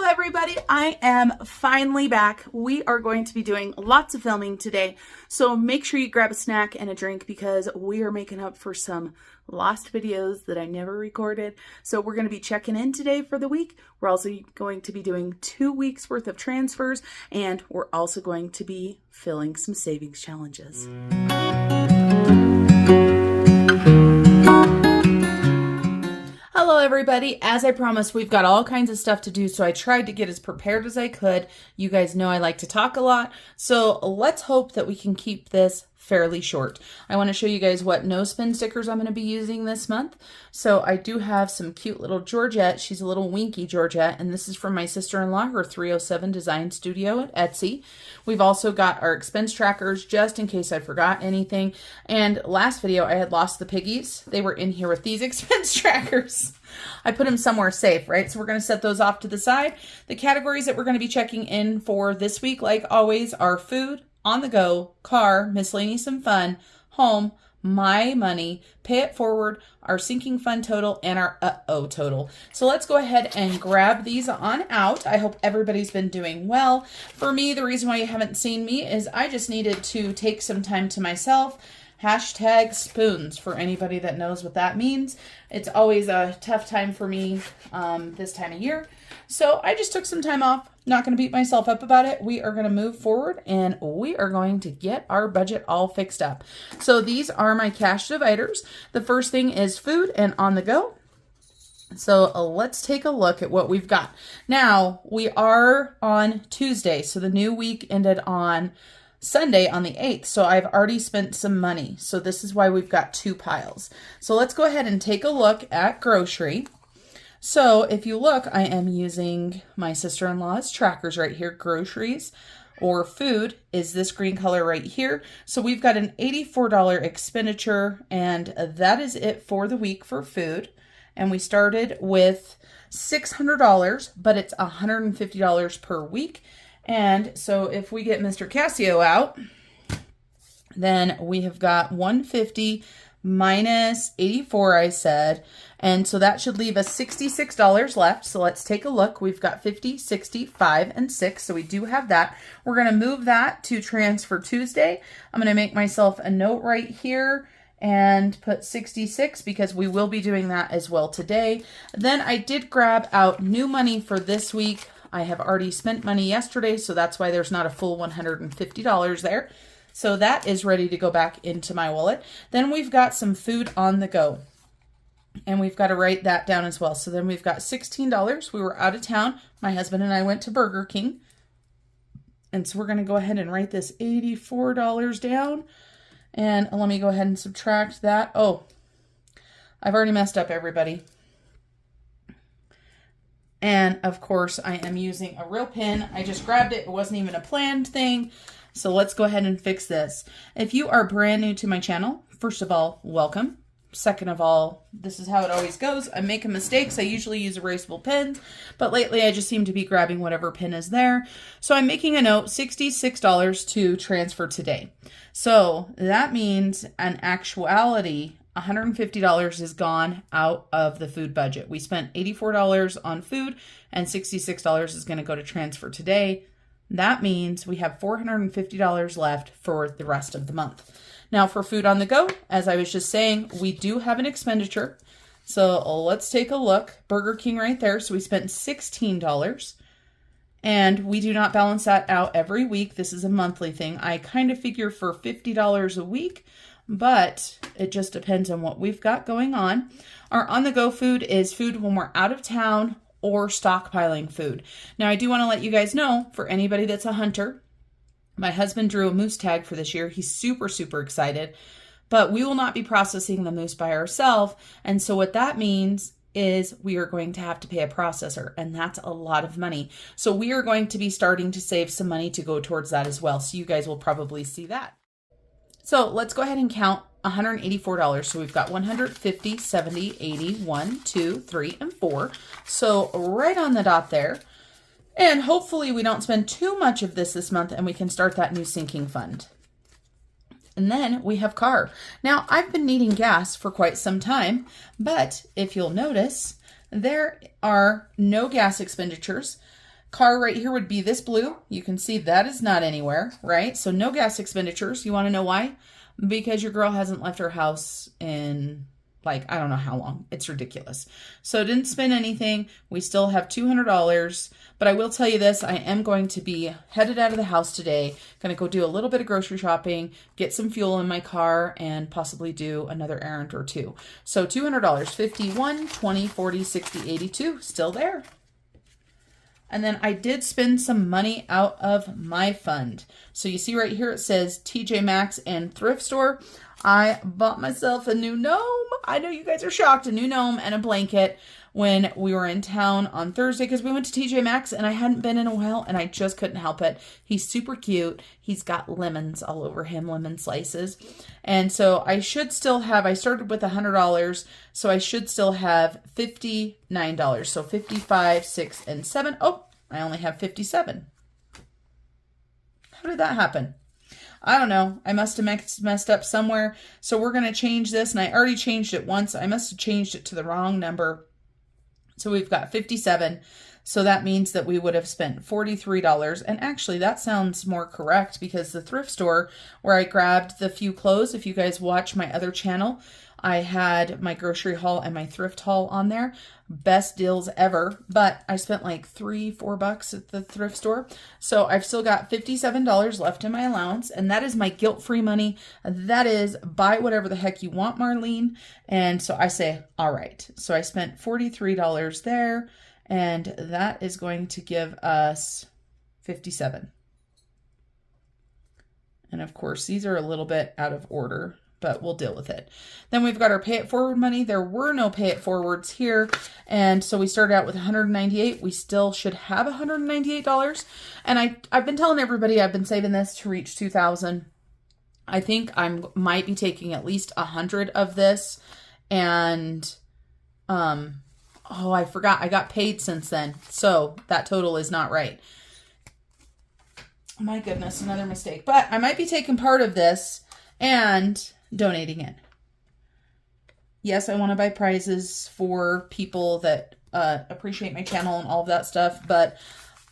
Hello everybody, I am finally back. We are going to be doing lots of filming today, so make sure you grab a snack and a drink because we are making up for some lost videos that I never recorded. So we're going to be checking in today for the week. We're also going to be doing 2 weeks worth of transfers, and we're also going to be filling some savings challenges. Hello everybody, as I promised, we've got all kinds of stuff to do, so I tried to get as prepared as I could. You guys know I like to talk a lot, so let's hope that we can keep this fairly short. I want to show you guys what no spin stickers I'm going to be using this month. So I do have some cute little Georgette. She's a little winky Georgette, and this is from my sister-in-law, her 307 Design Studio at Etsy. We've also got our expense trackers just in case I forgot anything. And last video I had lost the piggies. They were in here with these expense trackers. I put them somewhere safe, right? So we're going to set those off to the side. The categories that we're going to be checking in for this week, like always, are food, on the go, car, miscellaneous and fun, home, my money, pay it forward, our sinking fund total, and our uh-oh total. So let's go ahead and grab these on out. I hope everybody's been doing well. For me, the reason why you haven't seen me is I just needed to take some time to myself. Hashtag spoons for anybody that knows what that means. It's always a tough time for me this time of year. So I just took some time off. Not going to beat myself up about it. We are going to move forward and we are going to get our budget all fixed up. So these are my cash dividers. The first thing is food and on the go. So let's take a look at what we've got. Now we are on Tuesday. So the new week ended on Sunday on the 8th. So I've already spent some money. So this is why we've got two piles. So let's go ahead and take a look at grocery. So if you look, I am using my sister-in-law's trackers right here. Groceries or food is this green color right here. So we've got an $84 expenditure, and that is it for the week for food. And we started with $600, but it's $150 per week. And so if we get Mr. Casio out, then we have got $150 minus 84, I said. And so that should leave us $66 left. So let's take a look. We've got 50, 65, and 6. So we do have that. We're going to move that to Transfer Tuesday. I'm going to make myself a note right here and put 66 because we will be doing that as well today. Then I did grab out new money for this week. I have already spent money yesterday, so that's why there's not a full $150 there. So that is ready to go back into my wallet. Then we've got some food on the go. And we've got to write that down as well. So then we've got $16. We were out of town. My husband and I went to Burger King. And so we're going to go ahead and write this $84 down. And let me go ahead and subtract that. Oh, I've already messed up, everybody. And of course, I am using a real pen. I just grabbed it. It wasn't even a planned thing. So let's go ahead and fix this. If you are brand new to my channel, first of all, welcome. Second of all, this is how it always goes. I'm making mistakes. I usually use erasable pens, but lately I just seem to be grabbing whatever pen is there. So I'm making a note, $66 to transfer today. So that means in actuality, $150 is gone out of the food budget. We spent $84 on food and $66 is going to go to transfer today. That means we have $450 left for the rest of the month. Now for food on the go, as I was just saying, we do have an expenditure. So let's take a look. Burger King right there. So we spent $16 and we do not balance that out every week. This is a monthly thing. I kind of figure for $50 a week, but it just depends on what we've got going on. Our on-the-go food is food when we're out of town or stockpiling food. Now, I do want to let you guys know, for anybody that's a hunter, my husband drew a moose tag for this year. He's super, super excited, but we will not be processing the moose by ourselves. And so what that means is we are going to have to pay a processor, and that's a lot of money. So we are going to be starting to save some money to go towards that as well. So you guys will probably see that. So let's go ahead and count $184. So we've got 150, 70, 80, 1, 2, 3, and 4. So right on the dot there. And hopefully we don't spend too much of this month and we can start that new sinking fund. And then we have car. Now I've been needing gas for quite some time, but if you'll notice, there are no gas expenditures. Car right here would be this blue. You can see that is not anywhere, right? So no gas expenditures. You want to know why? Because your girl hasn't left her house in, like, I don't know how long. It's ridiculous. So didn't spend anything. We still have $200. But I will tell you this, I am going to be headed out of the house today. Going to go do a little bit of grocery shopping, get some fuel in my car, and possibly do another errand or two. So $200, 51, 20, 40, 60, 82, still there. And then I did spend some money out of my fund. So you see right here, it says TJ Maxx and thrift store. I bought myself a new gnome. I know you guys are shocked, a new gnome and a blanket when we were in town on Thursday because we went to TJ Maxx and I hadn't been in a while and I just couldn't help it. He's super cute. He's got lemons all over him, lemon slices. And so I should still have, I started with $100, so I should still have $59. So 55, 6, and 7. Oh, I only have 57. How did that happen? I don't know. I must have messed up somewhere. So we're going to change this, and I already changed it once. I must have changed it to the wrong number. So we've got 57. So that means that we would have spent $43. And actually, that sounds more correct because the thrift store where I grabbed the few clothes, if you guys watch my other channel, I had my grocery haul and my thrift haul on there. Best deals ever. But I spent like $3-4 at the thrift store. So I've still got $57 left in my allowance. And that is my guilt-free money. That is buy whatever the heck you want, Marlene. And so I say, all right. So I spent $43 there. And that is going to give us 57. And of course, these are a little bit out of order, but we'll deal with it. Then we've got our pay it forward money. There were no pay it forwards here. And so we started out with $198. We still should have $198. And I've been telling everybody I've been saving this to reach 2,000. I think I might be taking at least 100 of this. And, oh, I forgot. I got paid since then. So that total is not right. My goodness, another mistake. But I might be taking part of this and donating it. Yes, I want to buy prizes for people that appreciate my channel and all of that stuff, but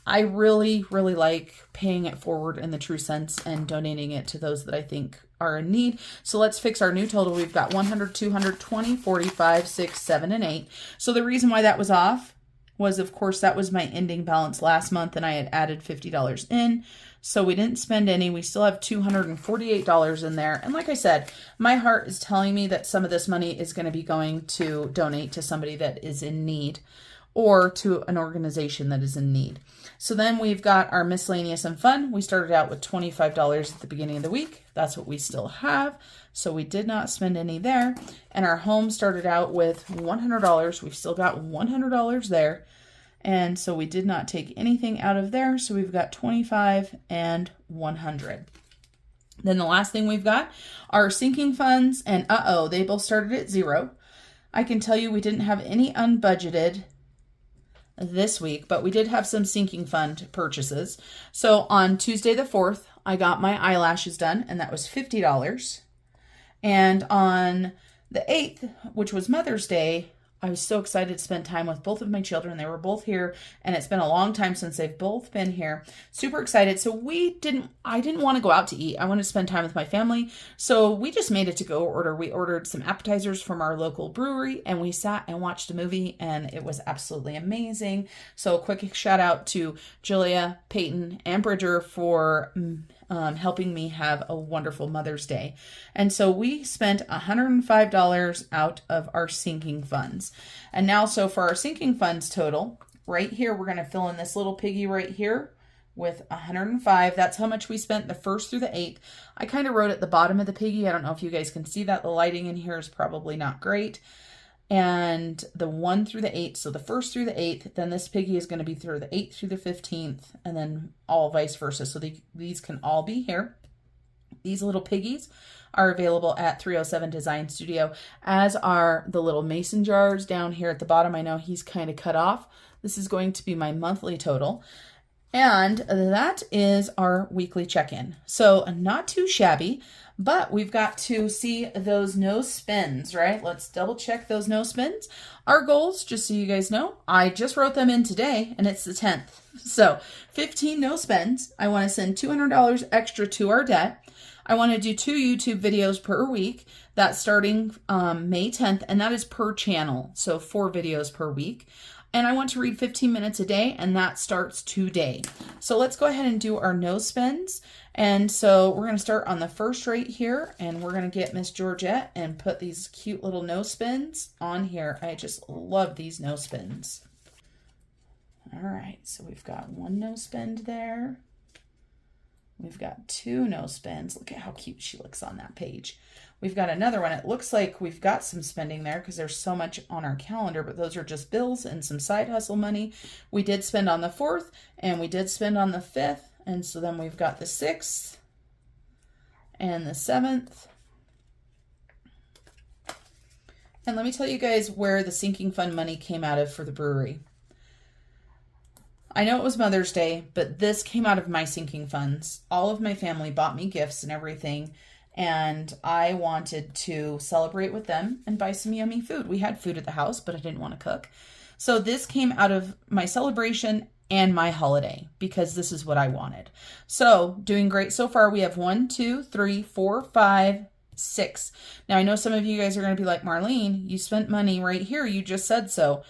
I really, really like paying it forward in the true sense and donating it to those that I think are in need. So let's fix our new total. We've got 100, 200, 20, 45, 6, 7, and 8. So the reason why that was off was, of course, that was my ending balance last month, and I had added $50 in. So we didn't spend any. We still have $248 in there. And like I said, my heart is telling me that some of this money is going to be going to donate to somebody that is in need or to an organization that is in need. So then we've got our miscellaneous and fun. We started out with $25 at the beginning of the week. That's what we still have. So we did not spend any there. And our home started out with $100. We've still got $100 there. And so we did not take anything out of there. So we've got 25 and 100. Then the last thing we've got are sinking funds. And they both started at 0. I can tell you we didn't have any unbudgeted this week, but we did have some sinking fund purchases. So on Tuesday the 4th, I got my eyelashes done, and that was $50. And on the 8th, which was Mother's Day, I was so excited to spend time with both of my children. They were both here, and it's been a long time since they've both been here. Super excited. So I didn't want to go out to eat. I wanted to spend time with my family. So we just made it to go order. We ordered some appetizers from our local brewery, and we sat and watched a movie, and it was absolutely amazing. So a quick shout out to Julia, Peyton, and Bridger for helping me have a wonderful Mother's Day. And so we spent $105 out of our sinking funds. And now, so for our sinking funds total, right here, we're going to fill in this little piggy right here with 105. That's how much we spent the 1st through the 8th. I kind of wrote at the bottom of the piggy. I don't know if you guys can see that. The lighting in here is probably not great. And the 1 through the 8th, so the 1st through the 8th, then this piggy is going to be through the 8th through the 15th, and then all vice versa. So these can all be here. These little piggies are available at 307 Design Studio, as are the little mason jars down here at the bottom. I know he's kind of cut off. This is going to be my monthly total. And that is our weekly check-in. So not too shabby, but we've got to see those no spins, right? Let's double check those no spins. Our goals, just so you guys know, I just wrote them in today and it's the 10th. So 15 no spends. I want to send $200 extra to our debt. I want to do 2 YouTube videos per week. That's starting May 10th, and that is per channel. So 4 videos per week. And I want to read 15 minutes a day, and that starts today. So let's go ahead and do our no spends. And so we're going to start on the first right here, and we're going to get Miss Georgette and put these cute little no spins on here. I just love these no spins. All right, so we've got 1 no spend there. We've got 2 no spends. Look at how cute she looks on that page. We've got another one. It looks like we've got some spending there because there's so much on our calendar, but those are just bills and some side hustle money. We did spend on the 4th and we did spend on the 5th. And so then we've got the 6th and the 7th. And let me tell you guys where the sinking fund money came out of for the brewery. I know it was Mother's Day, but this came out of my sinking funds. All of my family bought me gifts and everything, and I wanted to celebrate with them and buy some yummy food. We had food at the house, but I didn't want to cook. So this came out of my celebration and my holiday because this is what I wanted. So doing great so far. We have 1, 2, 3, 4, 5, 6. Now I know some of you guys are going to be like, Marlene, you spent money right here. You just said so.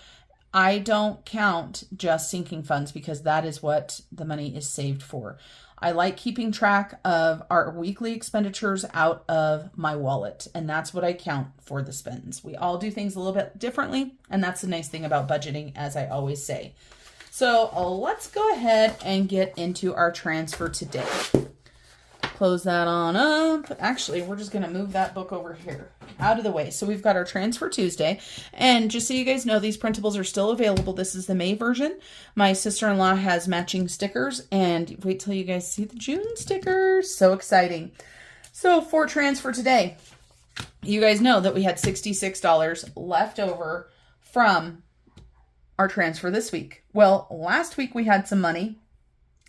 I don't count just sinking funds because that is what the money is saved for. I like keeping track of our weekly expenditures out of my wallet, and that's what I count for the spends. We all do things a little bit differently, and that's the nice thing about budgeting, as I always say. So let's go ahead and get into our transfer today. Close that on up. Actually, we're just going to move that book over here out of the way. So we've got our Transfer Tuesday. And just so you guys know, these printables are still available. This is the May version. My sister-in-law has matching stickers. And wait till you guys see the June stickers. So exciting. So for Transfer Today, you guys know that we had $66 left over from our transfer this week. Well, last week we had some money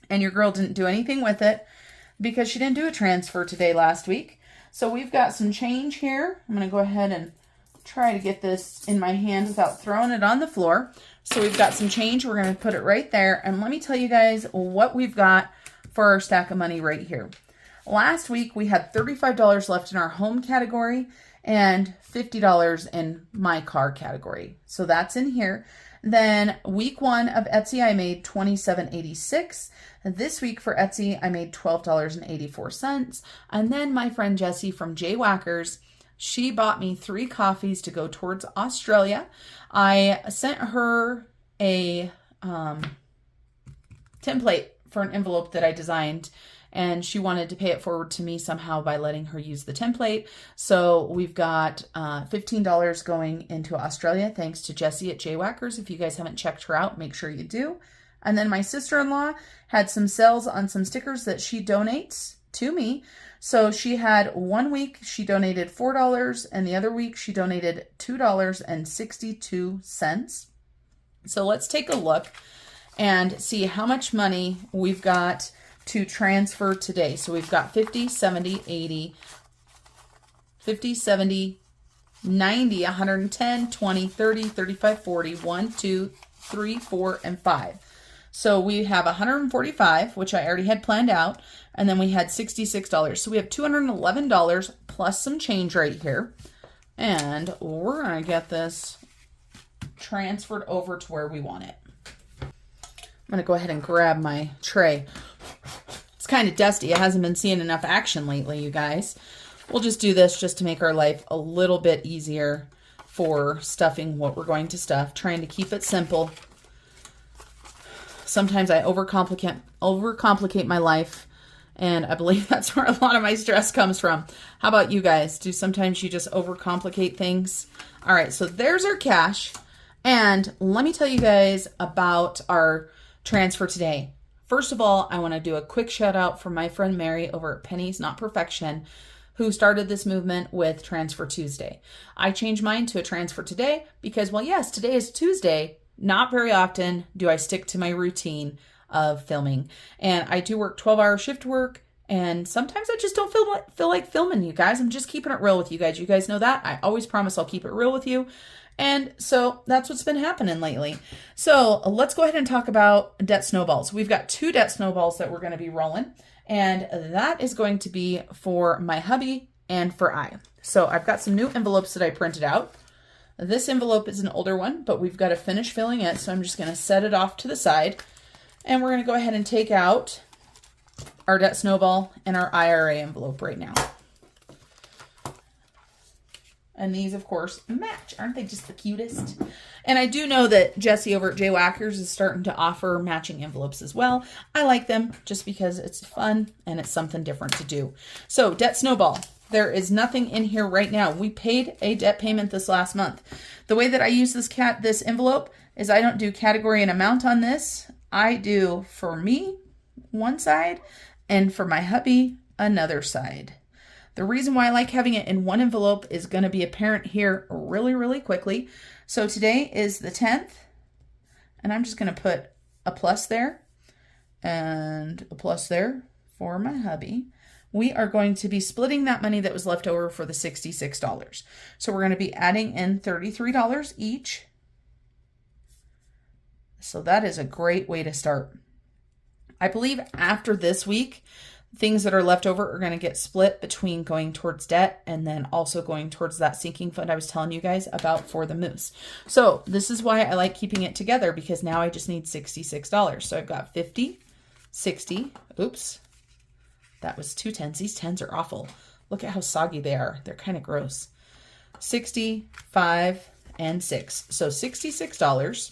and your girl didn't do anything with it because she didn't do a transfer today last week. So we've got some change here. I'm going to go ahead and try to get this in my hand without throwing it on the floor. So we've got some change. We're going to put it right there. And let me tell you guys what we've got for our stack of money right here. Last week we had $35 left in our home category and $50 in my car category. So that's in here. Then week 1 of Etsy, I made $27.86. This week for Etsy, I made $12.84. And then my friend Jessie from J Whackers, she bought me 3 coffees to go towards Australia. I sent her a template for an envelope that I designed, and she wanted to pay it forward to me somehow by letting her use the template. So we've got $15 going into Australia, thanks to Jessie at J Whackers. If you guys haven't checked her out, make sure you do. And then my sister-in-law had some sales on some stickers that she donates to me. So she had 1 week, she donated $4, and the other week she donated $2.62. So let's take a look and see how much money we've got to transfer today. So we've got 50, 70, 80, 50, 70, 90, 110, 20, 30, 35, 40, 1, 2, 3, 4, and 5. So we have 145, which I already had planned out, and then we had $66. So we have $211 plus some change right here. And we're going to get this transferred over to where we want it. I'm going to go ahead and grab my tray. It's kind of dusty. It hasn't been seeing enough action lately, you guys. We'll just do this just to make our life a little bit easier for stuffing what we're going to stuff, trying to keep it simple. Sometimes I overcomplicate my life, and I believe that's where a lot of my stress comes from. How about you guys? Do sometimes you just overcomplicate things? All right, so there's our cash. And let me tell you guys about our transfer today. First of all, I want to do a quick shout out for my friend Mary over at Pennies Not Perfection, who started this movement with Transfer Tuesday. I changed mine to a Transfer Today because, well, yes, today is Tuesday. Not very often do I stick to my routine of filming. And I do work 12-hour shift work. And sometimes I just don't feel like filming, you guys. I'm just keeping it real with you guys. You guys know that. I always promise I'll keep it real with you. And so that's what's been happening lately. So let's go ahead and talk about debt snowballs. We've got 2 debt snowballs that we're going to be rolling. And that is going to be for my hubby and for I. So I've got some new envelopes that I printed out. This envelope is an older one, but we've got to finish filling it. So I'm just going to set it off to the side. And we're going to go ahead and take out our debt snowball and our IRA envelope right now. And these, of course, match. Aren't they just the cutest? And I do know that Jessie over at J Whackers is starting to offer matching envelopes as well. I like them just because it's fun and it's something different to do. So, debt snowball. There is nothing in here right now. We paid a debt payment this last month. The way that I use this envelope is I don't do category and amount on this. I do for me, one side, and for my hubby, another side. The reason why I like having it in one envelope is going to be apparent here really, really quickly. So today is the 10th, and I'm just going to put a plus there and a plus there for my hubby. We are going to be splitting that money that was left over for the $66. So we're going to be adding in $33 each. So that is a great way to start. I believe after this week, things that are left over are going to get split between going towards debt and then also going towards that sinking fund I was telling you guys about for the moose. So this is why I like keeping it together, because now I just need $66. So I've got 50, 60, oops, that was 2 tens. These tens are awful. Look at how soggy they are. They're kind of gross. 60, 5, and 6. So $66.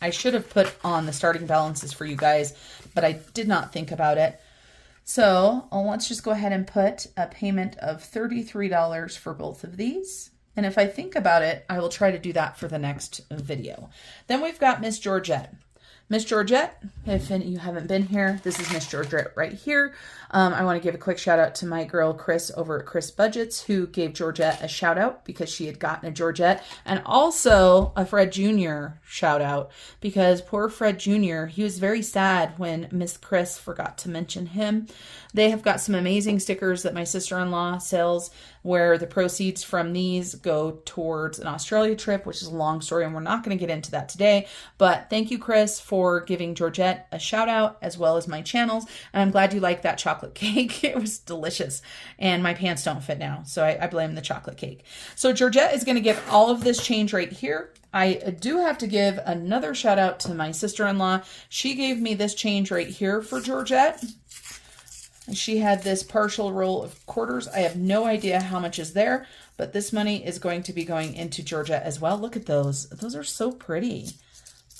I should have put on the starting balances for you guys, but I did not think about it. So let's just go ahead and put a payment of $33 for both of these. And if I think about it, I will try to do that for the next video. Then we've got Miss Georgette. Miss Georgette, if you haven't been here, this is Miss Georgette right here. I want to give a quick shout out to my girl Chris over at Chris Budgets, who gave Georgette a shout out because she had gotten a Georgette, and also a Fred Jr. shout out because poor Fred Jr., he was very sad when Miss Chris forgot to mention him. They have got some amazing stickers that my sister-in-law sells, where the proceeds from these go towards an Australia trip, which is a long story, and we're not going to get into that today. But thank you, Chris, for giving Georgette a shout out, as well as my channels. And I'm glad you liked that chocolate cake. It was delicious. And my pants don't fit now, so I blame the chocolate cake. So Georgette is going to get all of this change right here. I do have to give another shout out to my sister-in-law. She gave me this change right here for Georgette. She had this partial roll of quarters. I have no idea how much is there, but this money is going to be going into Georgette as well. Look at those. Those are so pretty.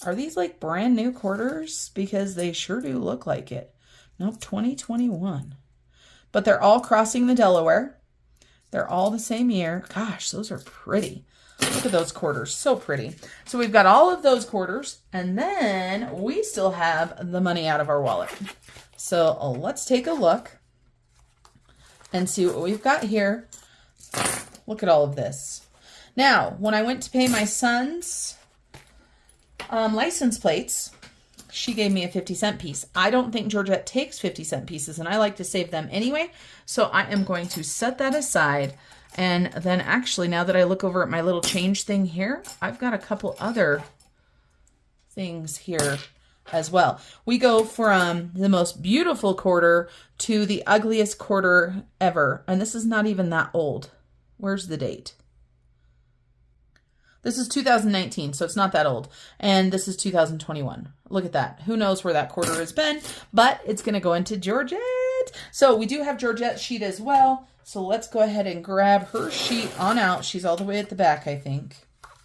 Are these like brand new quarters? Because they sure do look like it. Nope, 2021. But they're all crossing the Delaware. They're all the same year. Gosh, those are pretty. Look at those quarters. So pretty. So we've got all of those quarters, and then we still have the money out of our wallet. So let's take a look and see what we've got here. Look at all of this. Now, when I went to pay my son's license plates, she gave me a 50-cent piece. I don't think Georgette takes 50-cent pieces, and I like to save them anyway. So I am going to set that aside. And then actually, now that I look over at my little change thing here, I've got a couple other things here as well. We go from the most beautiful quarter to the ugliest quarter ever. And this is not even that old. Where's the date? This is 2019, so it's not that old. And this is 2021. Look at that. Who knows where that quarter has been, but it's going to go into Georgette. So we do have Georgette's sheet as well. So let's go ahead and grab her sheet on out. She's all the way at the back, I think.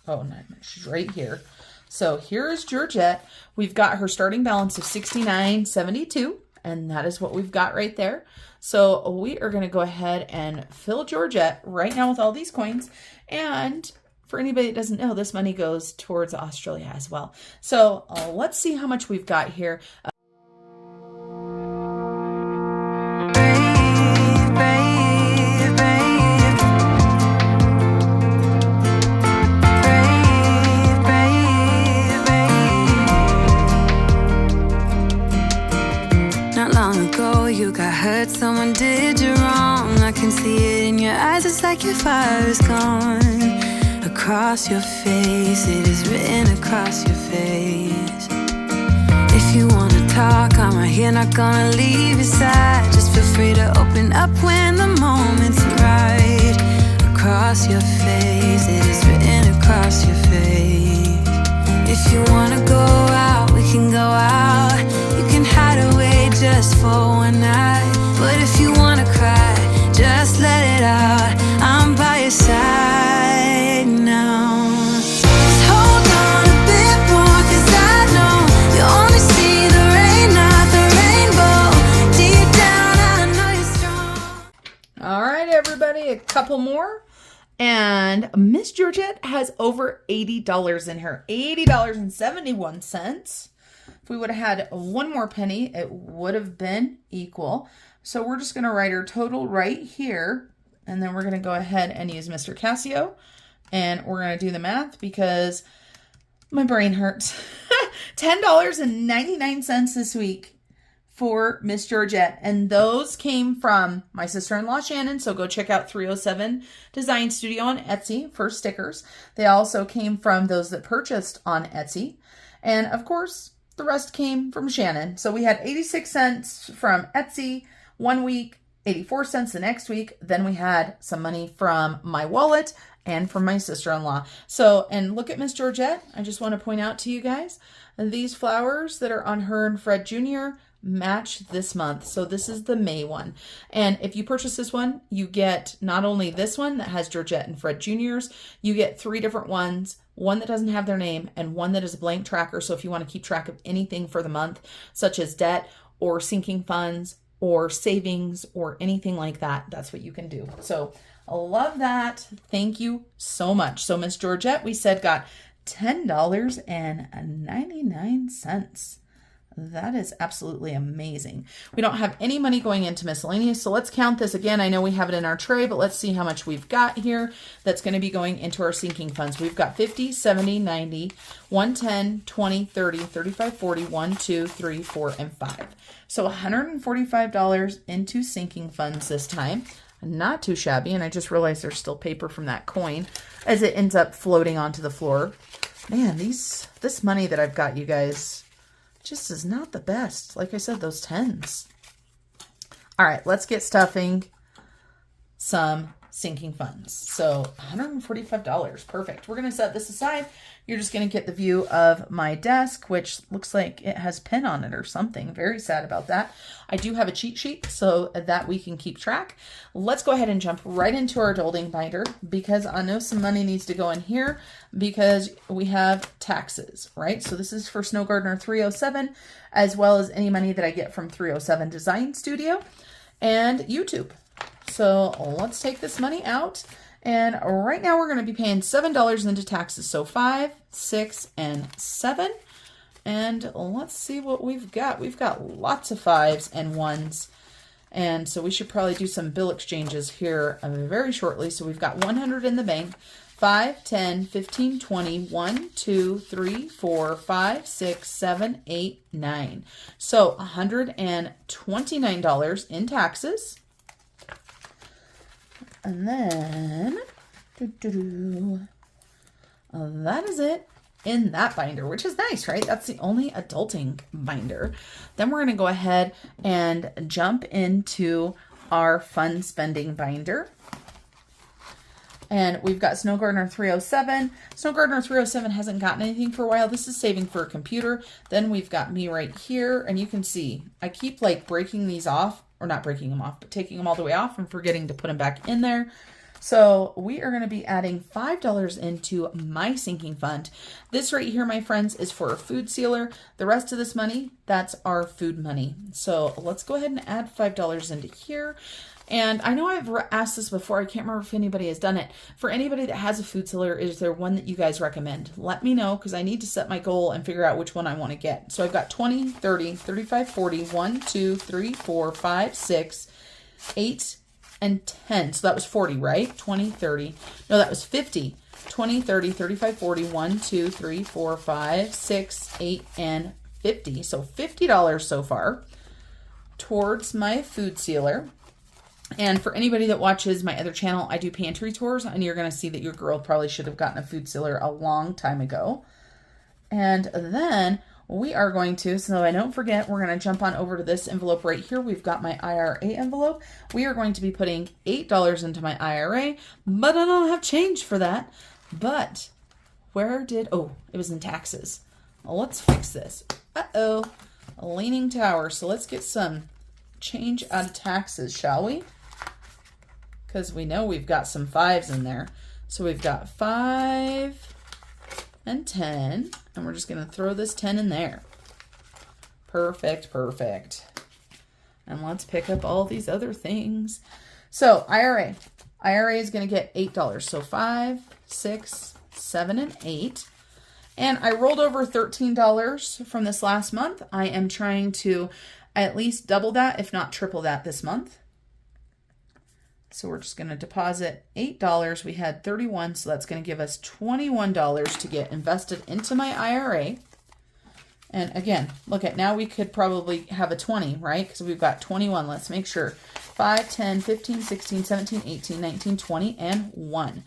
Oh, no, she's right here. So here is Georgette. We've got her starting balance of $69.72, and that is what we've got right there. So we are going to go ahead and fill Georgette right now with all these coins. And for anybody that doesn't know, this money goes towards Australia as well. So let's see how much we've got here. you got hurt, someone did you wrong. I can see it in your eyes, it's like your fire is gone. Across your face, it is written across your face. If you wanna talk, I'm right here, not gonna leave your side. Just feel free to open up when the moment's right. Across your face, it is written across your face. If you wanna go out, we can go out. You can hide away just for one night. But if you wanna cry, just let it out. I'm by your side now. Just hold on a bit more, 'cause I know you only see the rain, not the rainbow. Deep down, I know you're strong. All right, everybody, a couple more. And Miss Georgette has over $80 in her, $80.71. If we would have had one more penny, it would have been equal. So we're just going to write her total right here. And then we're going to go ahead and use Mr. Casio. And we're going to do the math because my brain hurts. $10.99 this week for Miss Georgette. And those came from my sister-in-law, Shannon. So go check out 307 Design Studio on Etsy for stickers. They also came from those that purchased on Etsy. And of course, the rest came from Shannon. So we had 86 cents from Etsy one week, 84 cents the next week. Then we had some money from my wallet and from my sister-in-law. So, and look at Miss Georgette. I just want to point out to you guys, these flowers that are on her and Fred Jr. match this month. So this is the May one. And if you purchase this one, you get not only this one that has Georgette and Fred Jr.'s, you get 3 different ones, one that doesn't have their name and one that is a blank tracker. So if you want to keep track of anything for the month, such as debt or sinking funds or savings or anything like that, that's what you can do. So I love that. Thank you so much. So Miss Georgette, we said, got $10.99. That is absolutely amazing. We don't have any money going into miscellaneous, so let's count this again. I know we have it in our tray, but let's see how much we've got here that's going to be going into our sinking funds. We've got 50, 70, 90, 110, 20, 30, 35, 40, 1, 2, 3, 4, and 5. So $145 into sinking funds this time. Not too shabby, and I just realized there's still paper from that coin as it ends up floating onto the floor. Man, this money that I've got, you guys, just is not the best. Like I said, those 10s. All right, let's get stuffing some sinking funds. So $145. Perfect. We're going to set this aside. You're just going to get the view of my desk, which looks like it has pen on it or something. Very sad about that. I do have a cheat sheet so that we can keep track. Let's go ahead and jump right into our adulting binder because I know some money needs to go in here because we have taxes, right? So this is for Snow Gardener 307, as well as any money that I get from 307 Design Studio and YouTube. So let's take this money out. And right now we're going to be paying $7 into taxes. So 5, 6, and 7. And let's see what we've got. We've got lots of 5s and 1s. And so we should probably do some bill exchanges here very shortly. So we've got 100 in the bank. 5, 10, 15, 20, 1, 2, 3, 4, 5, 6, 7, 8, 9. So $129 in taxes. And then, that is it in that binder, which is nice, right? That's the only adulting binder. Then we're going to go ahead and jump into our fun spending binder. And we've got Snow Gardener 307. Snow Gardener 307 hasn't gotten anything for a while. This is saving for a computer. Then we've got me right here. And you can see, I keep like breaking these off. Or not breaking them off, but taking them all the way off and forgetting to put them back in there. So we are going to be adding $5 into my sinking fund. This right here, my friends, is for a food sealer. The rest of this money, that's our food money. So let's go ahead and add $5 into here. And I know I've asked this before. I can't remember if anybody has done it. For anybody that has a food sealer, is there one that you guys recommend? Let me know because I need to set my goal and figure out which one I want to get. So I've got 20, 30, 35, 40, 1, 2, 3, 4, 5, 6, 8, and 10. So that was 40, right? 20, 30. No, that was 50. 20, 30, 35, 40, 1, 2, 3, 4, 5, 6, 8, and 50. So $50 so far. towards my food sealer. And for anybody that watches my other channel, I do pantry tours, and you're going to see that your girl probably should have gotten a food sealer a long time ago. And then we are going to, so I don't forget, we're going to jump on over to this envelope right here. We've got my IRA envelope. We are going to be putting $8 into my IRA, but I don't have change for that. But where did, oh, it was in taxes. Well, let's fix this. Uh-oh, a leaning tower. So let's get some change out of taxes, shall we? Because we know we've got some 5s in there. So we've got 5 and 10, and we're just going to throw this 10 in there. Perfect, perfect. And let's pick up all these other things. So IRA. IRA is going to get $8. So 5, 6, 7, and 8. And I rolled over $13 from this last month. I am trying to at least double that, if not triple that this month. So we're just going to deposit $8. We had 31, so that's going to give us $21 to get invested into my IRA. And again, look at, now we could probably have a 20, right? Because we've got 21. Let's make sure. 5, 10, 15, 16, 17, 18, 19, 20, and 1.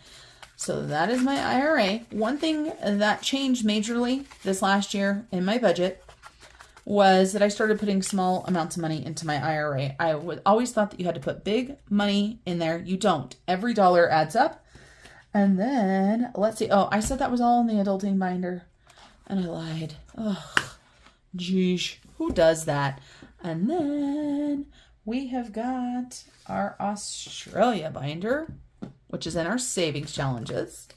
So that is my IRA. One thing that changed majorly this last year in my budget was that I started putting small amounts of money into my IRA. I would always thought that you had to put big money in there. You don't. Every dollar adds up. And then, let's see. Oh, I said that was all in the adulting binder. And I lied. Oh, geez. Who does that? And then we have got our Australia binder, which is in our savings challenges.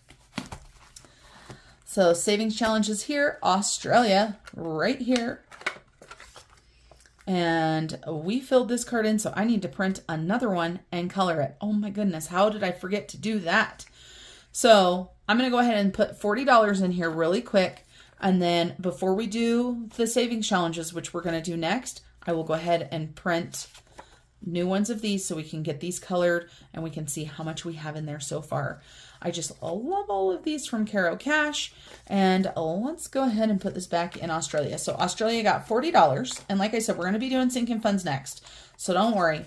So savings challenges here, Australia right here. And we filled this card in, so I need to print another one and color it. Oh my goodness, how did I forget to do that? So I'm going to go ahead and put $40 in here really quick. And then before we do the savings challenges, which we're going to do next, I will go ahead and print new ones of these so we can get these colored and we can see how much we have in there so far. I just love all of these from Caro Cash. And let's go ahead and put this back in Australia. So Australia got $40. And like I said, we're going to be doing sinking funds next. So don't worry.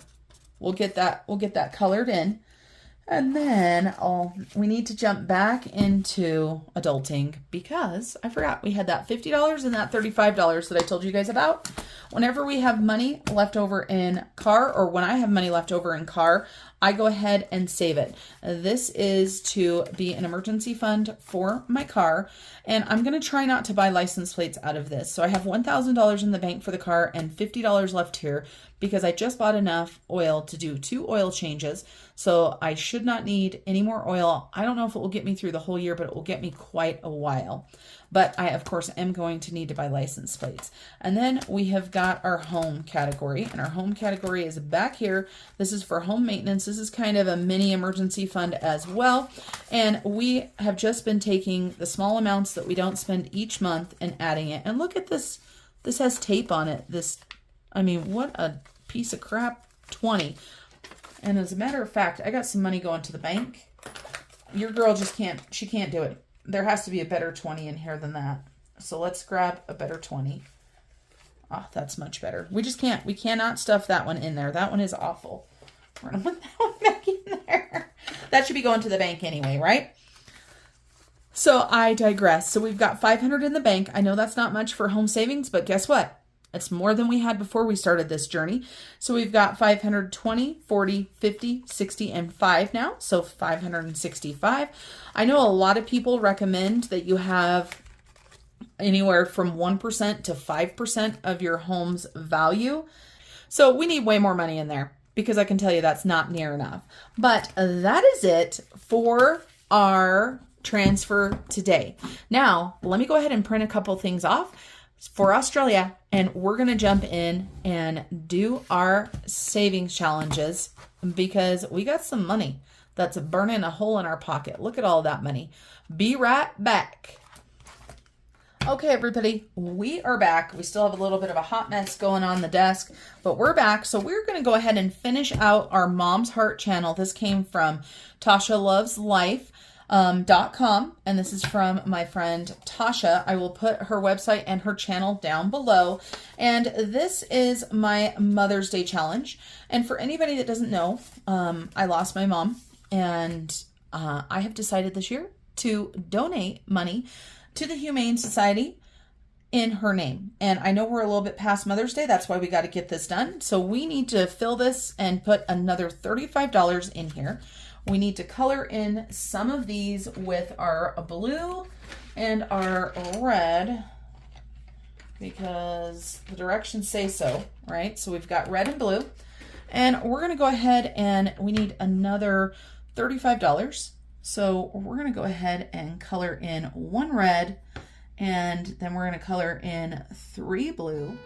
We'll get that colored in. And then we need to jump back into adulting because I forgot we had that $50 and that $35 that I told you guys about. Whenever we have money left over in car, or when I have money left over in car, I go ahead and save it. This is to be an emergency fund for my car, and I'm going to try not to buy license plates out of this. So I have $1,000 in the bank for the car and $50 left here because I just bought enough oil to do 2 oil changes. So I should not need any more oil. I don't know if it will get me through the whole year, but it will get me quite a while. But I, of course, am going to need to buy license plates. And then we have got our home category, and our home category is back here. This is for home maintenance. This is kind of a mini emergency fund as well. And we have just been taking the small amounts that we don't spend each month and adding it. And look at this. This has tape on it. I mean, what a piece of crap. 20. And as a matter of fact, I got some money going to the bank. Your girl just can't, she can't do it. There has to be a better 20 in here than that. So let's grab a better 20. Oh, that's much better. We just can't, we cannot stuff that one in there. That one is awful. We're going to put that one back in there. That should be going to the bank anyway, right? So I digress. So we've got 500 in the bank. I know that's not much for home savings, but guess what? It's more than we had before we started this journey. So we've got 520, 40, 50, 60, and 5 now. So 565. I know a lot of people recommend that you have anywhere from 1% to 5% of your home's value. So we need way more money in there because I can tell you that's not near enough. But that is it for our transfer today. Now, let me go ahead and print a couple things off for Australia, and we're going to jump in and do our savings challenges because we got some money that's burning a hole in our pocket. Look at all that money. Be right back. Okay, everybody, we are back. We still have a little bit of a hot mess going on the desk, but we're back. So we're going to go ahead and finish out our Mom's Heart channel. This came from Tasha Loves Life. .com, and this is from my friend Tasha. I will put her website and her channel down below. And this is my Mother's Day challenge. And for anybody that doesn't know, I lost my mom, and I have decided this year to donate money to the Humane Society in her name. And I know we're a little bit past Mother's Day. That's why we got to get this done. So we need to fill this and put another $35 in here. We need to color in some of these with our blue and our red because the directions say so, right? So we've got red and blue. And we're going to go ahead and we need another $35. So we're going to go ahead and color in 1 red, and then we're going to color in 3 blue.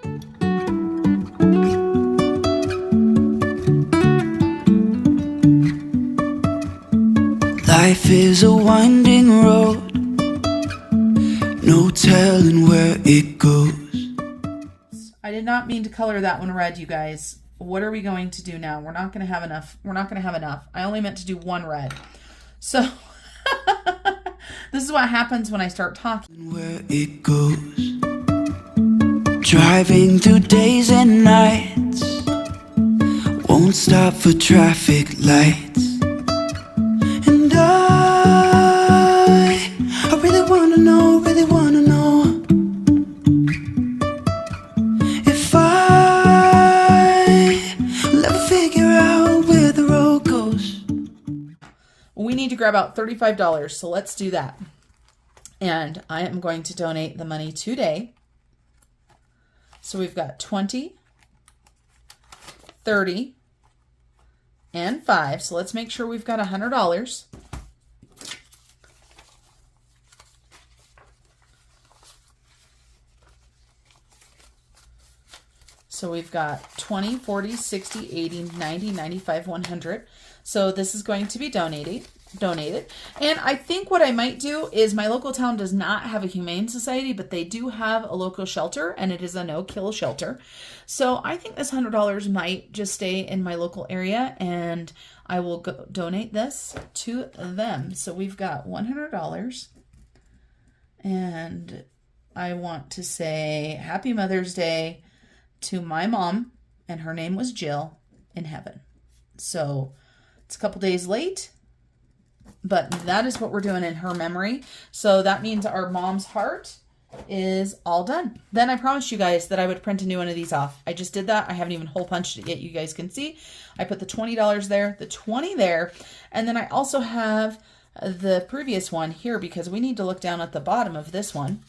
Life is a winding road, no telling where it goes. I did not mean to color that one red, you guys. What are we going to do now? We're not going to have enough. We're not going to have enough. I only meant to do 1 red. So this is what happens when I start talking. Where it goes, driving through days and nights, won't stop for traffic lights. And I really wanna know, if I'll ever figure out where the road goes. We need to grab out $35, so let's do that. And I am going to donate the money today. So we've got 20, 30, and 5. So let's make sure we've got $100. So we've got 20, 40, 60, 80, 90, 95, 100. So this is going to be donated. And I think what I might do is my local town does not have a humane society, but they do have a local shelter, and it is a no-kill shelter. So I think this $100 might just stay in my local area, and I will donate this to them. So we've got $100, and I want to say Happy Mother's Day to my mom, and her name was Jill, in heaven. So it's a couple days late, but that is what we're doing in her memory. So that means our mom's heart is all done. Then I promised you guys that I would print a new one of these off. I just did that. I haven't even hole punched it yet. You guys can see. I put the $20 there, the 20 there, and then I also have the previous one here because we need to look down at the bottom of this one.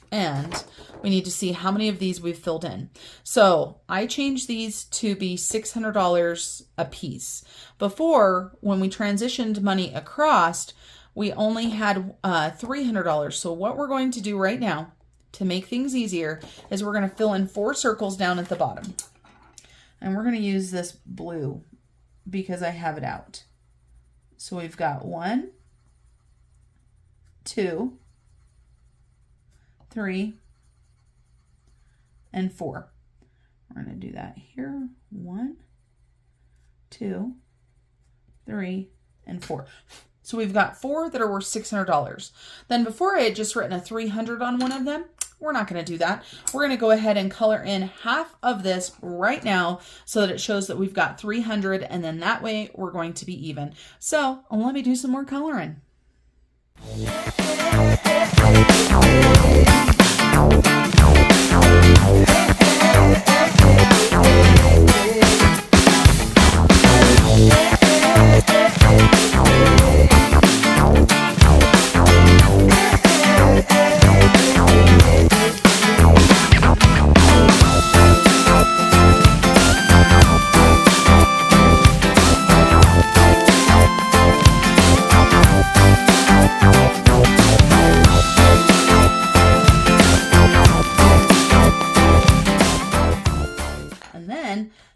And we need to see how many of these we've filled in. So I changed these to be $600 a piece. Before, when we transitioned money across, we only had $300. So what we're going to do right now to make things easier is we're going to fill in 4 circles down at the bottom. And we're going to use this blue because I have it out. So we've got 1, 2, 3, and 4. We're going to do that here. 1, 2, 3, and 4. So we've got 4 that are worth $600. Then before I had just written a 300 on one of them, we're not going to do that. We're going to go ahead and color in half of this right now so that it shows that we've got 300, and then that way we're going to be even. So let me do some more coloring.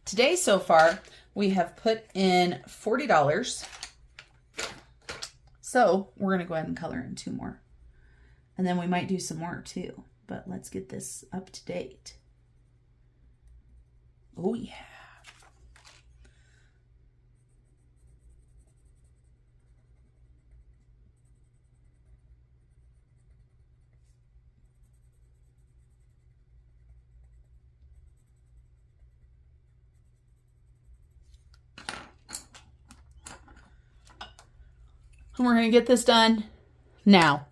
Today so far, we have put in $40. So we're going to go ahead and color in 2 more. And then we might do some more too. But let's get this up to date. Oh yeah. And we're going to get this done now.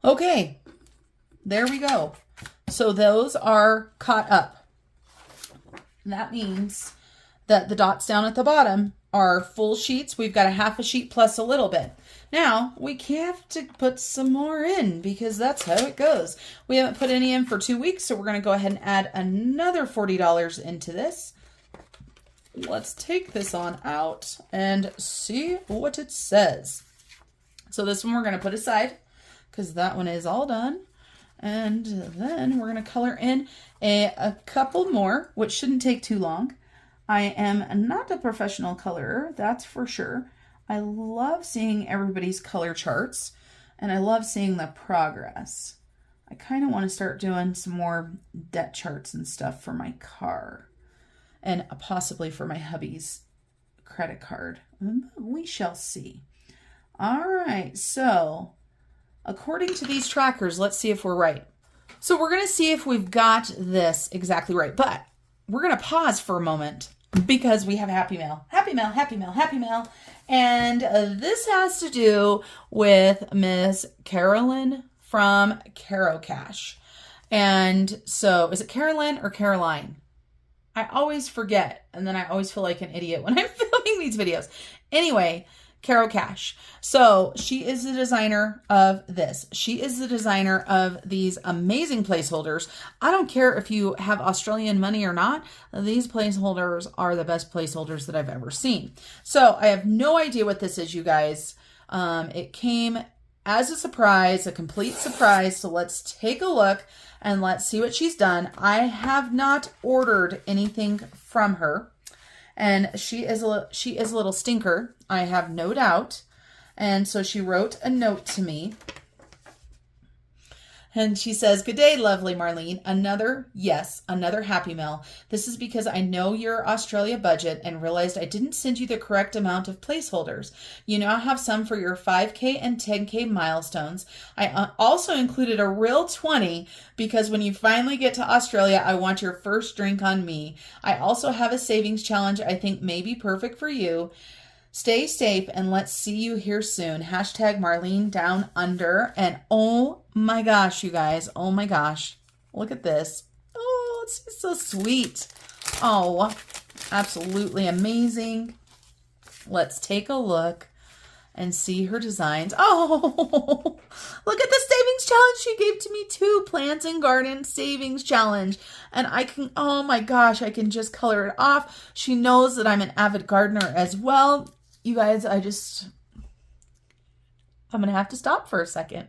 Okay, there we go. So those are caught up. That means that the dots down at the bottom are full sheets. We've got a half a sheet plus a little bit. Now, we have to put some more in because that's how it goes. We haven't put any in for 2 weeks, so we're going to go ahead and add another $40 into this. Let's take this on out and see what it says. So this one we're going to put aside because that one is all done. And then we're going to color in a couple more, which shouldn't take too long. I am not a professional colorer, that's for sure. I love seeing everybody's color charts, and I love seeing the progress. I kind of want to start doing some more debt charts and stuff for my car, and possibly for my hubby's credit card. We shall see. All right, so according to these trackers, let's see if we're right. So we're going to see if we've got this exactly right, but we're going to pause for a moment because we have Happy Mail. Happy Mail, Happy Mail, Happy Mail. And this has to do with Miss Carolyn from Caro Cash. And so is it Carolyn or Caroline? I always forget. And then I always feel like an idiot when I'm filming these videos. Anyway, Caro Cash. So she is the designer of this. She is the designer of these amazing placeholders. I don't care if you have Australian money or not. These placeholders are the best placeholders that I've ever seen. So I have no idea what this is, you guys. It came as a surprise, a complete surprise. So let's take a look and let's see what she's done. I have not ordered anything from her. And she is a little stinker, I have no doubt. And so she wrote a note to me. And she says, "Good day, lovely Marlene. Another Happy Mail. This is because I know your Australia budget and realized I didn't send you the correct amount of placeholders. You now have some for your 5K and 10K milestones. I also included a real 20 because when you finally get to Australia, I want your first drink on me. I also have a savings challenge I think may be perfect for you. Stay safe and let's see you here soon. Hashtag Marlene down under." And oh my gosh, you guys. Oh my gosh. Look at this. Oh, it's just so sweet. Oh, absolutely amazing. Let's take a look and see her designs. Oh, look at the savings challenge she gave to me too. Plants and Garden Savings Challenge. And I can, oh my gosh, I can just color it off. She knows that I'm an avid gardener as well. You guys, I'm going to have to stop for a second.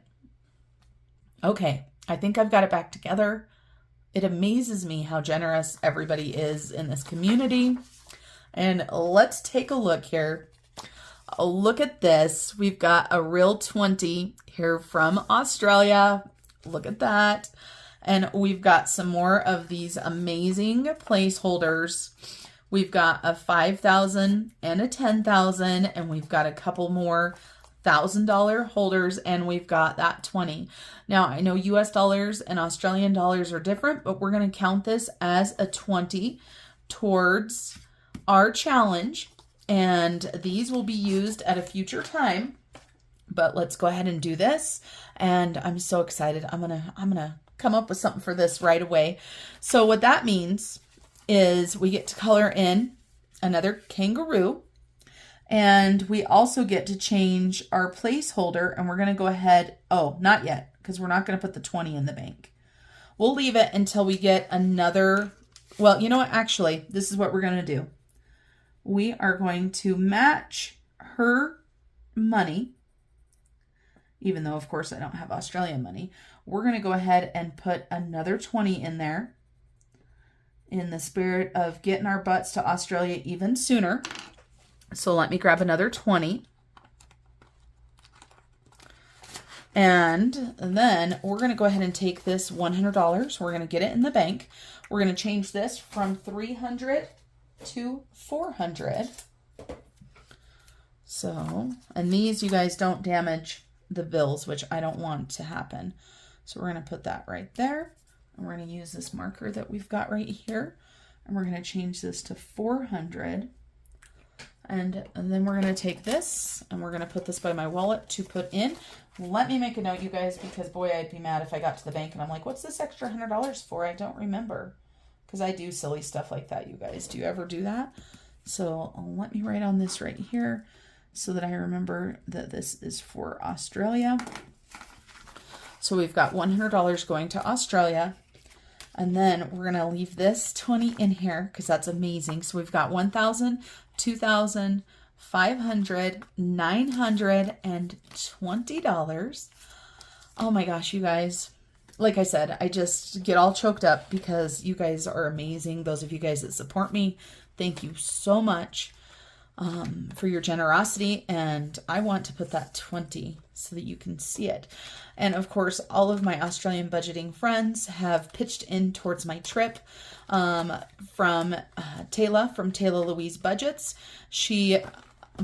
Okay, I think I've got it back together. It amazes me how generous everybody is in this community. And let's take a look here. Oh, look at this. We've got a real 20 here from Australia. Look at that. And we've got some more of these amazing placeholders. We've got a 5,000 and a 10,000, and we've got a couple more $1,000 holders, and we've got that 20. Now, I know US dollars and Australian dollars are different, but we're going to count this as a 20 towards our challenge, and these will be used at a future time. But let's go ahead and do this, and I'm so excited. I'm gonna come up with something for this right away. So what that means is we get to color in another kangaroo, and we also get to change our placeholder, and we're going to go ahead. Oh, not yet, because we're not going to put the 20 in the bank. We'll leave it until we get another. Well, you know what? Actually, this is what we're going to do. We are going to match her money, even though, of course, I don't have Australian money. We're going to go ahead and put another 20 in there, in the spirit of getting our butts to Australia even sooner. So let me grab another 20. And then we're going to go ahead and take this $100. We're going to get it in the bank. We're going to change this from 300 to 400. So, and these, you guys, don't damage the bills, which I don't want to happen. So we're going to put that right there. And we're going to use this marker that we've got right here. And we're going to change this to 400. And then we're going to take this and we're going to put this by my wallet to put in. Let me make a note, you guys, because boy, I'd be mad if I got to the bank and I'm like, what's this extra $100 for? I don't remember. Because I do silly stuff like that, you guys. Do you ever do that? So let me write on this right here so that I remember that this is for Australia. So we've got $100 going to Australia. And then we're going to leave this 20 in here because that's amazing. So we've got 1,000, 2,000, 500, $920. Oh my gosh, you guys. Like I said, I just get all choked up because you guys are amazing. Those of you guys that support me, thank you so much for your generosity. And I want to put that 20 so that you can see it. And of course, all of my Australian budgeting friends have pitched in towards my trip. From Taylor, from Taylor Louise Budgets. She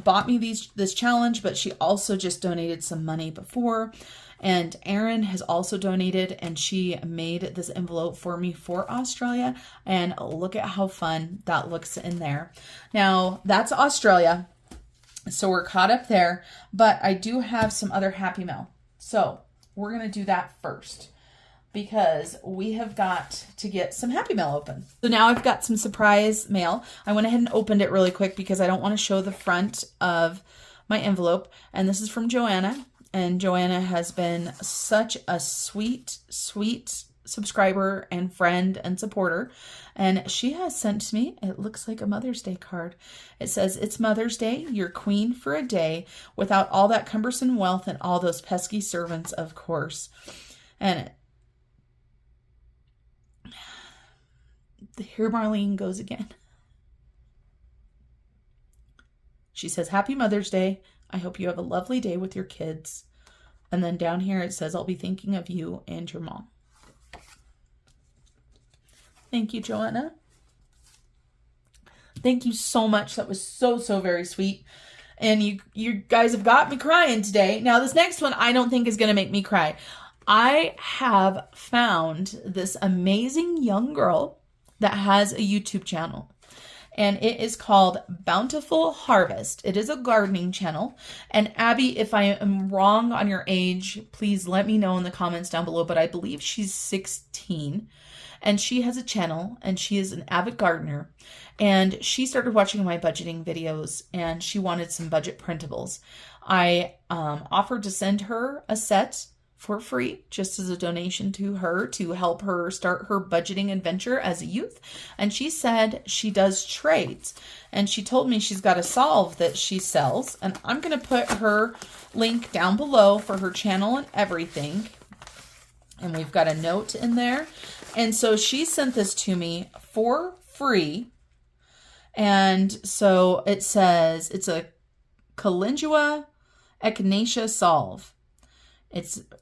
bought me this challenge, but she also just donated some money before. And Erin has also donated, and she made this envelope for me for Australia. And look at how fun that looks in there. Now, that's Australia. So we're caught up there, but I do have some other Happy Mail. So we're going to do that first because we have got to get some Happy Mail open. So now I've got some surprise mail. I went ahead and opened it really quick because I don't want to show the front of my envelope. And this is from Joanna. And Joanna has been such a sweet, sweet subscriber and friend and supporter. And she has sent me, it looks like a Mother's Day card. It says, "It's Mother's Day, you're queen for a day, without all that cumbersome wealth and all those pesky servants, of course." And here Marlene goes again. She says, "Happy Mother's Day. I hope you have a lovely day with your kids." And then down here it says, "I'll be thinking of you and your mom." Thank you, Joanna. Thank you so much. That was so, so very sweet. And you guys have got me crying today. Now, this next one I don't think is going to make me cry. I have found this amazing young girl that has a YouTube channel. And it is called Bountiful Harvest. It is a gardening channel. And Abby, if I am wrong on your age, please let me know in the comments down below. But I believe she's 16. And she has a channel, and she is an avid gardener. And she started watching my budgeting videos, and she wanted some budget printables. I offered to send her a set for free, just as a donation to her to help her start her budgeting adventure as a youth. And she said she does trades. And she told me she's got a solve that she sells. And I'm going to put her link down below for her channel and everything. And we've got a note in there. And so she sent this to me for free. And so it says it's a Calendula echinacea solve.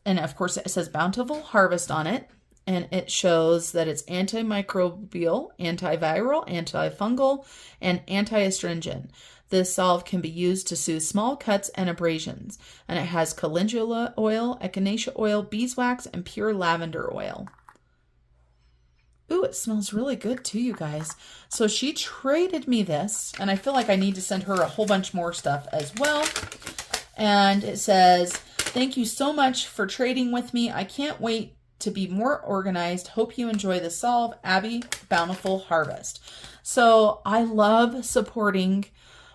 And of course it says Bountiful Harvest on it. And it shows that it's antimicrobial, antiviral, antifungal, and anti-astringent. This solve can be used to soothe small cuts and abrasions. And it has calendula oil, echinacea oil, beeswax, and pure lavender oil. Ooh, it smells really good too, you guys. So she traded me this, and I feel like I need to send her a whole bunch more stuff as well. And it says, "Thank you so much for trading with me. I can't wait to be more organized. Hope you enjoy the solve. Abby, Bountiful Harvest." So I love supporting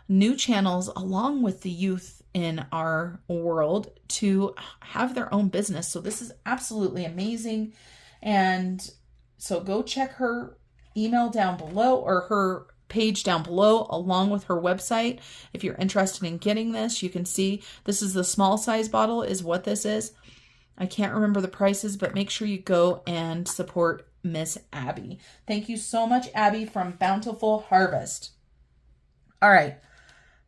new channels along with the youth in our world to have their own business. So this is absolutely amazing. And so go check her email down below, or her page down below, along with her website. If you're interested in getting this, you can see this is the small size bottle is what this is. I can't remember the prices, but make sure you go and support Miss Abby. Thank you so much, Abby from Bountiful Harvest. All right.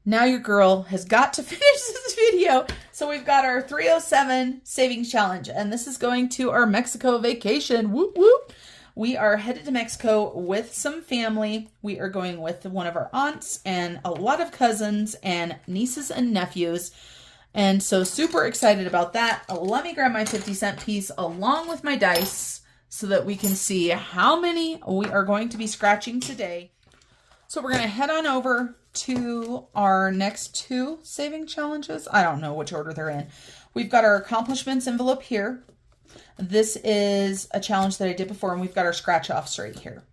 Now your girl has got to finish this video. So we've got our 307 savings challenge, and this is going to our Mexico vacation. Whoop, whoop. We are headed to Mexico with some family. We are going with one of our aunts and a lot of cousins and nieces and nephews. And so super excited about that. Let me grab my 50-cent piece along with my dice so that we can see how many we are going to be scratching today. So we're going to head on over to our next two saving challenges. I don't know which order they're in. We've got our accomplishments envelope here. This is a challenge that I did before, and we've got our scratch offs right here.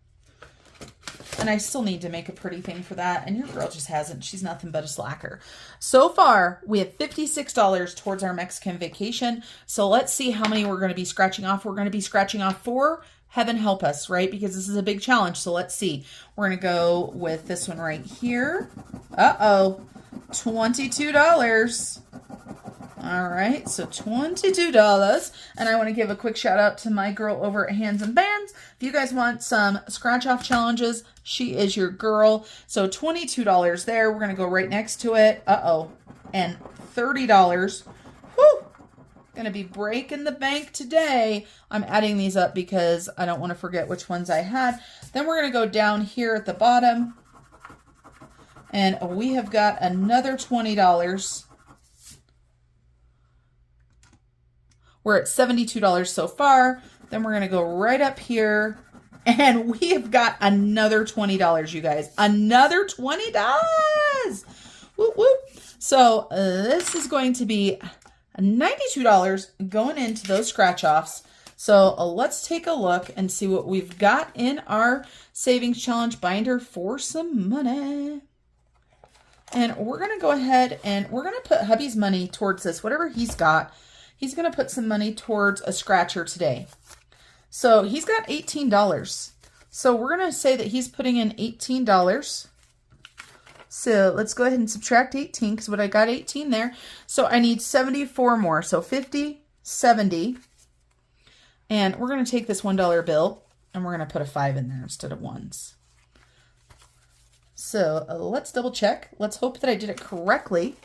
And I still need to make a pretty thing for that. And your girl just hasn't. She's nothing but a slacker. So far, we have $56 towards our Mexican vacation. So let's see how many we're going to be scratching off. We're going to be scratching off 4. Heaven help us, right? Because this is a big challenge. So let's see. We're going to go with this one right here. Uh-oh. $22. All right, so $22. And I want to give a quick shout out to my girl over at Hands and Bands. If you guys want some scratch off challenges, she is your girl. So $22 there. We're going to go right next to it. Uh-oh. And $30. Whew. Going to be breaking the bank today. I'm adding these up because I don't want to forget which ones I had. Then we're going to go down here at the bottom. And we have got another $20. We're at $72 so far. Then we're going to go right up here. And we have got another $20, you guys. Another $20. Whoop, whoop. So this is going to be $92 going into those scratch offs. So let's take a look and see what we've got in our savings challenge binder for some money. And we're going to go ahead and we're going to put hubby's money towards this. Whatever he's got, he's going to put some money towards a scratcher today. So he's got $18. So we're going to say that he's putting in $18. So let's go ahead and subtract 18 because what I got 18 there. So I need 74 more. So 50, 70. And we're going to take this $1 bill and we're going to put a 5 in there instead of ones. So let's double check. Let's hope that I did it correctly.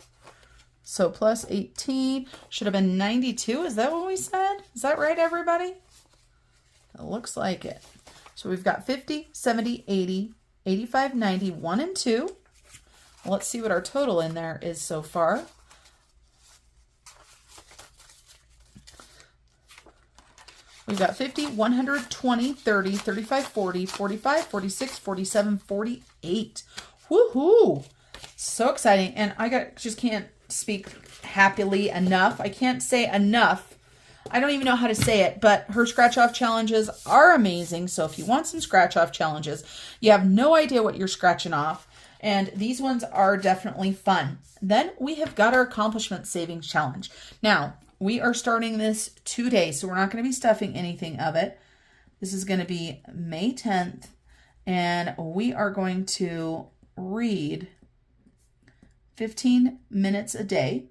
So plus 18 should have been 92. Is that what we said? Is that right, everybody? It looks like it. So we've got 50, 70, 80, 85, 90, 1 and 2. Let's see what our total in there is so far. We've got 50, 100, 20, 30, 35, 40, 45, 46, 47, 48. Woohoo! So exciting. And I just can't speak happily enough. I can't say enough. I don't even know how to say it, but her scratch off challenges are amazing. So if you want some scratch off challenges, you have no idea what you're scratching off. And these ones are definitely fun. Then we have got our accomplishment savings challenge. Now, we are starting this today, so we're not going to be stuffing anything of it. This is going to be May 10th, and we are going to read 15 minutes a day.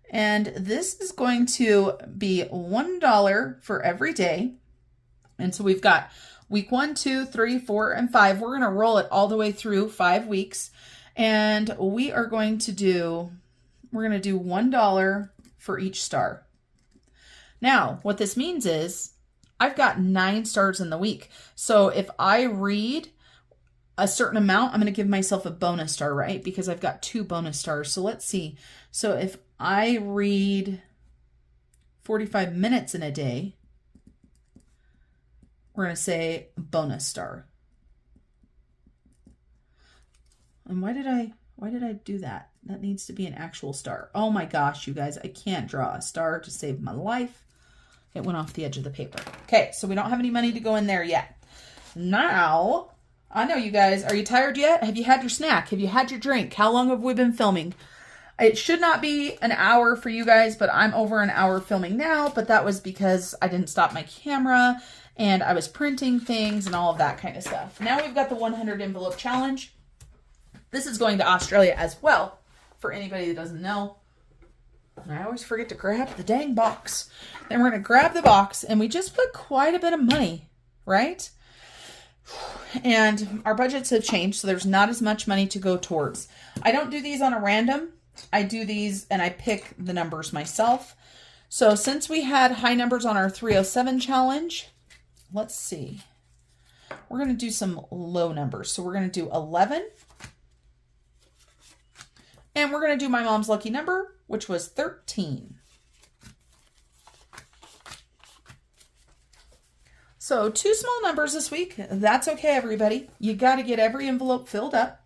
And this is going to be $1 for every day. And so we've got week 1, 2, 3, 4, and 5. We're going to roll it all the way through 5 weeks. And we are going to do, we're going to do $1 for each star. Now, what this means is I've got 9 stars in the week. So if I read a certain amount, I'm going to give myself a bonus star, right? Because I've got 2 bonus stars. So let's see. So if I read 45 minutes in a day, we're going to say bonus star. And why did I do that? That needs to be an actual star. Oh my gosh, you guys, I can't draw a star to save my life. It went off the edge of the paper. Okay, so we don't have any money to go in there yet. Now, I know you guys, are you tired yet? Have you had your snack? Have you had your drink? How long have we been filming? It should not be an hour for you guys, but I'm over an hour filming now, but that was because I didn't stop my camera and I was printing things and all of that kind of stuff. Now we've got the 100 envelope challenge. This is going to Australia as well, for anybody that doesn't know. And I always forget to grab the dang box. Then we're going to grab the box, and we just put quite a bit of money, right? And our budgets have changed, so there's not as much money to go towards. I don't do these on a random. I do these, and I pick the numbers myself. So since we had high numbers on our 307 challenge, let's see. We're going to do some low numbers. So we're going to do 11. And we're going to do my mom's lucky number, which was 13. So 2 small numbers this week. That's okay, everybody. You got to get every envelope filled up.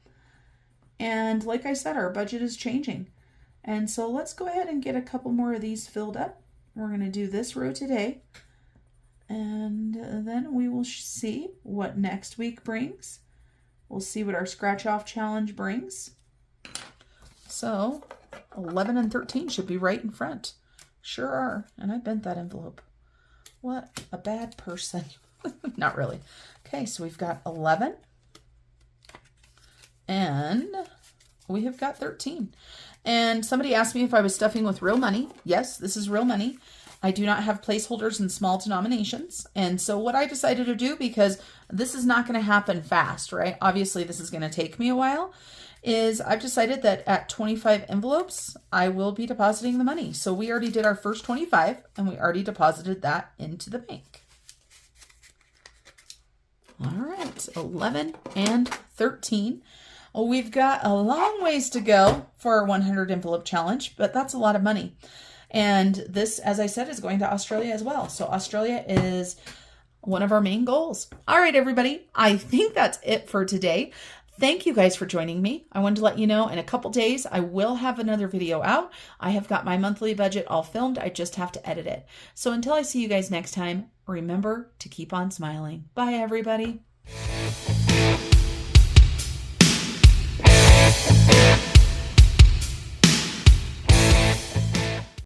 And like I said, our budget is changing. And so let's go ahead and get a couple more of these filled up. We're going to do this row today. And then we will see what next week brings. We'll see what our scratch off challenge brings. So 11 and 13 should be right in front. Sure are. And I bent that envelope. What a bad person. Not really. Okay, so we've got 11. And we have got 13. And somebody asked me if I was stuffing with real money. Yes, this is real money. I do not have placeholders in small denominations. And so what I decided to do, because this is not going to happen fast, right? Obviously, this is going to take me a while, is I've decided that at 25 envelopes, I will be depositing the money. So we already did our first 25, and we already deposited that into the bank. All right, 11 and 13. We've got a long ways to go for our 100 envelope challenge, but that's a lot of money. And this, as I said, is going to Australia as well. So Australia is one of our main goals. All right, everybody, I think that's it for today. Thank you guys for joining me. I wanted to let you know in a couple days, I will have another video out. I have got my monthly budget all filmed. I just have to edit it. So until I see you guys next time, remember to keep on smiling. Bye, everybody.